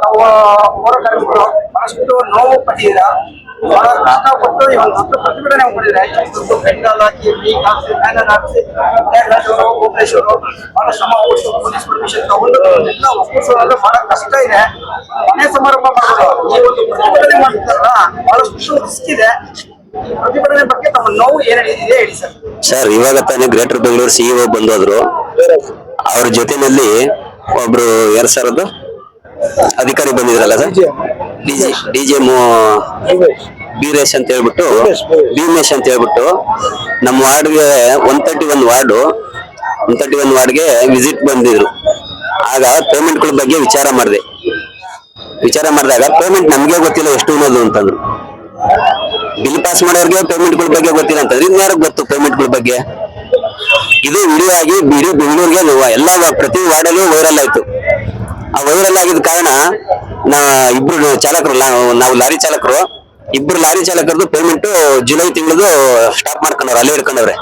ನಾವು ಹೋರಾಟಗಾರರು ಬಹಳಷ್ಟು ನೋವು ಪಟ್ಟಿದ್ದೀರ, ಬಹಳ ಕಷ್ಟಪಟ್ಟು ಈ ಒಂದು ದೊಡ್ಡ ಪ್ರತಿಭಟನೆ ಮಾಡಿದ್ದಾರೆ. ಬೆಂಗಾಲ್ ಹಾಕಿ ಬೀಗ್ ಹಾಕಿ ಬ್ಯಾನರ್ ಹಾಕಿ ಭುವನೇಶ್ವರು ಬಹಳ ಶ್ರಮ ಪಟ್ಟು ಪೊಲೀಸ್ ಪರ್ಮಿಷನ್ ತಗೊಂಡು ಎಲ್ಲ ಒಪ್ಪಿಸೋದ್ರಲ್ಲಿ ಬಹಳ ಕಷ್ಟ ಇದೆ. ಮನೆ ಸಮಾರಂಭ ಮಾಡೋದು ಈ ಒಂದು ಪ್ರತಿಭಟನೆ ಮಾಡ್ತಾರಲ್ಲ ಬಹಳಷ್ಟು ರಿಸ್ಕ್ ಇದೆ. ಈ ಪ್ರತಿಭಟನೆ ಬಗ್ಗೆ ತಮ್ಮ ನೋವು ಏನಿದೆ ಹೇಳಿ ಸರ್. ಸರ್, ಇವಾಗ ತಾನೇ ಗ್ರೇಟರ್ ಬೆಂಗಳೂರು ಸಿಇಒ ಬಂದೋದ್ರು. ಅವ್ರ ಜೊತೆನಲ್ಲಿ ಒಬ್ರು ಯಾರು ಅಧಿಕಾರಿ ಬಂದಿದ್ರಲ್ಲ ಸರ್, ಡಿಜೆ ಬೀರೇಶ್ ಅಂತ ಹೇಳ್ಬಿಟ್ಟು, ಭೀಮೇಶ್ ಅಂತ ಹೇಳ್ಬಿಟ್ಟು ನಮ್ಮ ವಾರ್ಡ್ಗೆ 131 ವಾರ್ಡ್ಗೆ ವಿಸಿಟ್ ಬಂದಿದ್ರು. ಆಗ ಪೇಮೆಂಟ್ಗಳ ಬಗ್ಗೆ ವಿಚಾರ ಮಾಡಿದಾಗ ಪೇಮೆಂಟ್ ನಮ್ಗೆ ಗೊತ್ತಿಲ್ಲ ಎಷ್ಟು ಅನ್ನೋದು ಅಂತಂದ್ರು. ಬಿಲ್ ಪಾಸ್ ಮಾಡೋರ್ಗೆ ಪೇಮೆಂಟ್ಗಳ ಬಗ್ಗೆ ಗೊತ್ತಿಲ್ಲ ಅಂತಂದ್ರೆ ಇನ್ಯಾರಿಗೆ ಗೊತ್ತು ಪೇಮೆಂಟ್ಗಳ ಬಗ್ಗೆ? ಇದು ವಿಡಿಯೋ ಆಗಿ ಇಡೀ ಬೆಂಗಳೂರಿಗೆ ಎಲ್ಲ ಪ್ರತಿ ವಾರ್ಡಲ್ಲೂ ವೈರಲ್ ಆಯ್ತು. ಆ ವೈರಲ್ ಆಗಿದ ಕಾರಣ ಇಬ್ರು ಚಾಲಕರು, ನಾವು ಲಾರಿ ಚಾಲಕರು, ಇಬ್ರು ಲಾರಿ ಚಾಲಕರದು ಪೇಮೆಂಟ್ ಜುಲೈ ತಿಂಗಳದು ಸ್ಟಾಪ್ ಮಾಡ್ಕೊಂಡವ್ರೆ, ಅಲ್ಲೇ ಇಟ್ಕೊಂಡವ್ರೆ.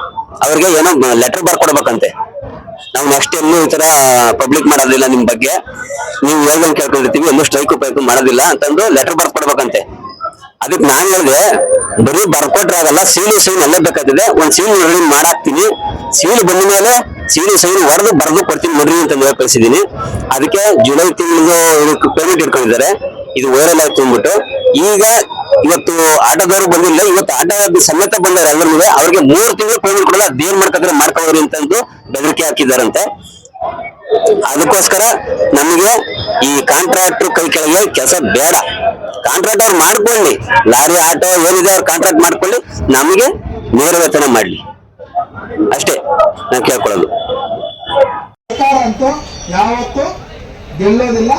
ಅವ್ರಿಗೆ ಏನೋ ಲೆಟರ್ ಬರ್ಕೊಡ್ಬೇಕಂತೆ. ನಾವು ನೆಕ್ಸ್ಟ್ ಎಲ್ಲೂ ಈ ತರ ಪಬ್ಲಿಕ್ ಮಾಡೋದಿಲ್ಲ, ನಿಮ್ ಬಗ್ಗೆ ನೀವು ಹೇಳ್ದಂಗೆ ಕೇಳ್ಕೊಂಡಿರ್ತೀವಿ, ಎಲ್ಲೂ ಸ್ಟ್ರೈಕ್ ಪೈಕ್ ಮಾಡೋದಿಲ್ಲ ಅಂತಂದು ಲೆಟರ್ ಬರ್ಕೊಡ್ಬೇಕಂತೆ. ಅದಕ್ಕೆ ನಾನ್ ಹೇಳಿದೆ, ಬರೀ ಬರ್ಕೊಟ್ರೆ ಆಗಲ್ಲ, ಸೈನ್ ಎಲ್ಲ ಬೇಕಾಗ್ತದೆ, ಒಂದ್ ಸೈನ್ ಮಾಡಾಕ್ತೀನಿ, ಸೀಲ್ ಬಂದ ಮೇಲೆ ಸೈನ್ ಹೊಡೆದು ಬರೆದು ಕೊಡ್ತೀನಿ ನೋಡ್ರಿ ಅಂತ ಕಳಿಸಿದೀನಿ. ಅದಕ್ಕೆ ಜುಲೈ ತಿಂಗಳದು ಪೇಮೆಂಟ್ ಇಟ್ಕೊಂಡಿದ್ದಾರೆ. ಇದು ವೈರಲ್ ಆಯ್ತು ಅಂದ್ಬಿಟ್ಟು ಈಗ ಇವತ್ತು ಆಟೋದವ್ರು ಬಂದಿಲ್ಲ, ಇವತ್ತು ಆಟೋ ಸಮೇತ ಬಂದಾರೆ ಎಲ್ಲರೂ. ಅವ್ರಿಗೆ 3 ತಿಂಗಳು ಪೇಮೆಂಟ್ ಕೊಡಲ್ಲ, ಅದೇನ್ ಮಾಡ್ಕೋದ್ರಿ ಅಂತಂದು ಬೆದರಿಕೆ ಹಾಕಿದಾರಂತೆ. ಅದಕ್ಕೋಸ್ಕರ ನಮಗೆ ಈ ಕಾಂಟ್ರಾಕ್ಟರ್ ಕೈ ಕೆಳಗೆ ಕೆಲಸ ಬೇಡ. ಕಾಂಟ್ರಾಕ್ಟ್ ಅವ್ರು ಮಾಡ್ಕೊಳ್ಳಿ, ಲಾರಿ ಆಟೋ ಏನಿದೆ ಅವ್ರು ಕಾಂಟ್ರಾಕ್ಟ್ ಮಾಡ್ಕೊಳ್ಳಿ, ನಮಗೆ ನೇರ ವೇತನ ಮಾಡ್ಲಿ, ಅಷ್ಟೇ ನಾನು ಕೇಳ್ಕೊಳ್ಳೋದು. ಸರ್ಕಾರ ಅಂತೂ ಯಾವತ್ತೂ ಗೆಲ್ಲೋದಿಲ್ಲ,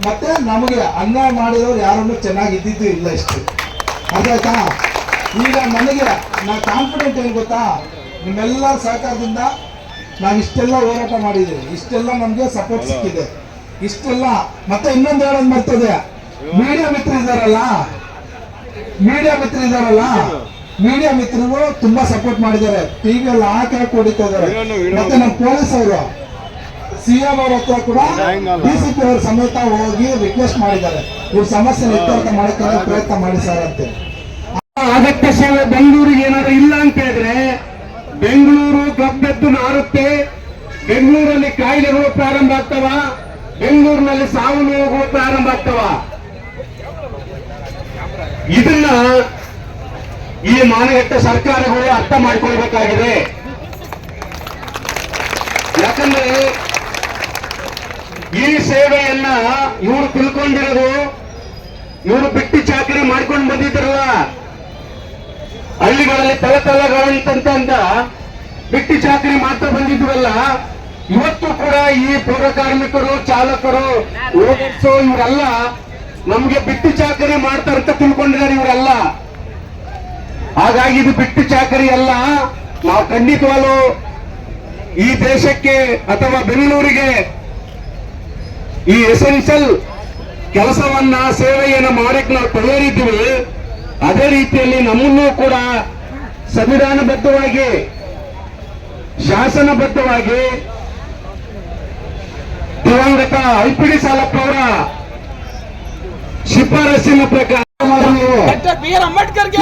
ಮತ್ತೆ ನಮಗೆ ಅನ್ಯಾಯ ಮಾಡಿದವರು ಯಾರನ್ನು ಚೆನ್ನಾಗಿ ಇದ್ದಿದ್ದು ಇಲ್ಲ. ಇಷ್ಟು ಅದಾಯ್ತಾ? ಈಗ ನನಗೆ ನಾ ಕಾನ್ಫಿಡೆಂಟ್ ಏನು ಗೊತ್ತಾ, ನಿಮ್ಮೆಲ್ಲರ ಸಹಕಾರದಿಂದ ನಾವು ಇಷ್ಟೆಲ್ಲ ಹೋರಾಟ ಮಾಡಿದ್ದೀವಿ, ಇಷ್ಟೆಲ್ಲ ನಮ್ಗೆ ಸಪೋರ್ಟ್ ಸಿಕ್ಕಿದೆ, ಇಷ್ಟೆಲ್ಲ. ಮತ್ತೆ ಇನ್ನೊಂದು ಹೇಳೋದು ಮರ್ತದೆ, ಮೀಡಿಯಾ ಮಿತ್ರ ಇದಾರಲ್ಲ, ಮೀಡಿಯಾ ಮಿತ್ರರು ತುಂಬಾ ಸಪೋರ್ಟ್ ಮಾಡಿದ್ದಾರೆ, ಟಿವಿಯಲ್ಲಿ ಹಾಕಿ ಹೊಡಿತಾ ಇದ್ದಾರೆ. ಮತ್ತೆ ನಮ್ಮ ಪೊಲೀಸ್ ಅವರು ಸಿಎಂ ಅವ್ರ ಹತ್ರ ಕೂಡ ಡಿಸಿಪಿ ಅವ್ರ ಸಮೇತ ಹೋಗಿ ರಿಕ್ವೆಸ್ಟ್ ಮಾಡಿದ್ದಾರೆ, ಇವ್ರ ಸಮಸ್ಯೆ ಇತ್ಯರ್ಥ ಮಾಡಿಕೊಳ್ಳೋ ಪ್ರಯತ್ನ ಮಾಡಿ ಸರ್ ಅಂತ. ಅಗತ್ಯ ಸೇವೆ ಬೆಂಗಳೂರಿಗೆ ಏನಾದ್ರು ಇಲ್ಲ ಅಂತ ಹೇಳಿದ್ರೆ ಬೆಂಗಳೂರು ಗಬ್ಬೆದ್ದು ನಾರುತ್ತೆ, ಬೆಂಗಳೂರಲ್ಲಿ ಕಾಯಿಲೆಗಳು ಪ್ರಾರಂಭ ಆಗ್ತವ, ಬೆಂಗಳೂರಿನಲ್ಲಿ ಸಾವು ನೋವುಗಳು ಪ್ರಾರಂಭ ಆಗ್ತವ. ಇದನ್ನ ಈ ಮಾನಗಟ್ಟ ಸರ್ಕಾರಗಳು ಅರ್ಥ ಮಾಡ್ಕೊಳ್ಬೇಕಾಗಿದೆ. ಯಾಕಂದ್ರೆ ಈ ಸೇವೆಯನ್ನ ಇವರು ತಿಳ್ಕೊಂಡಿರೋದು, ಇವರು ಬಿಟ್ಟು ಚಾಕರಿ ಮಾಡ್ಕೊಂಡು ಬಂದಿದ್ರಲ್ಲ, ಹಳ್ಳಿಗಳಲ್ಲಿ ತಳತಳಗಳಂತಂದ ಬಿಟ್ಟು ಚಾಕರಿ ಮಾಡ್ತಾ ಬಂದಿದ್ವಲ್ಲ, ಇವತ್ತು ಕೂಡ ಈ ಪೌರ ಕಾರ್ಮಿಕರು, ಚಾಲಕರು, ಓಡಿಸೋ ಇವರೆಲ್ಲ ನಮ್ಗೆ ಬಿಟ್ಟು ಚಾಕರಿ ಮಾಡ್ತಾರಂತ ತಿಳ್ಕೊಂಡಿದ್ದಾರೆ ಇವರೆಲ್ಲ. ಹಾಗಾಗಿ ಇದು ಬಿಟ್ಟು ಚಾಕರಿ ಅಲ್ಲ. ನಾವು ಖಂಡಿತವಾಗ್ಲೂ ಈ ದೇಶಕ್ಕೆ ಅಥವಾ ಬೆಂಗಳೂರಿಗೆ ಈ ಎಸೆನ್ಷಿಯಲ್ ಕೆಲಸವನ್ನ, ಸೇವೆಯನ್ನ ಮಾಡಕ್ಕೆ ನಾವು ತಯಾರಿದ್ದೀವಿ. ಅದೇ ರೀತಿಯಲ್ಲಿ ನಮ್ಮನ್ನೂ ಕೂಡ ಸಂವಿಧಾನಬದ್ಧವಾಗಿ, ಶಾಸನಬದ್ಧವಾಗಿ ದಿವಂಗತ ಐಪಿಡಿ ಸಾಲಪ್ಪ ಅವರ ಶಿಫಾರಸಿನ ಪ್ರಕಾರ ಡಾಕ್ಟರ್ ಬಿ ಆರ್ ಅಂಬೇಡ್ಕರ್ಗೆ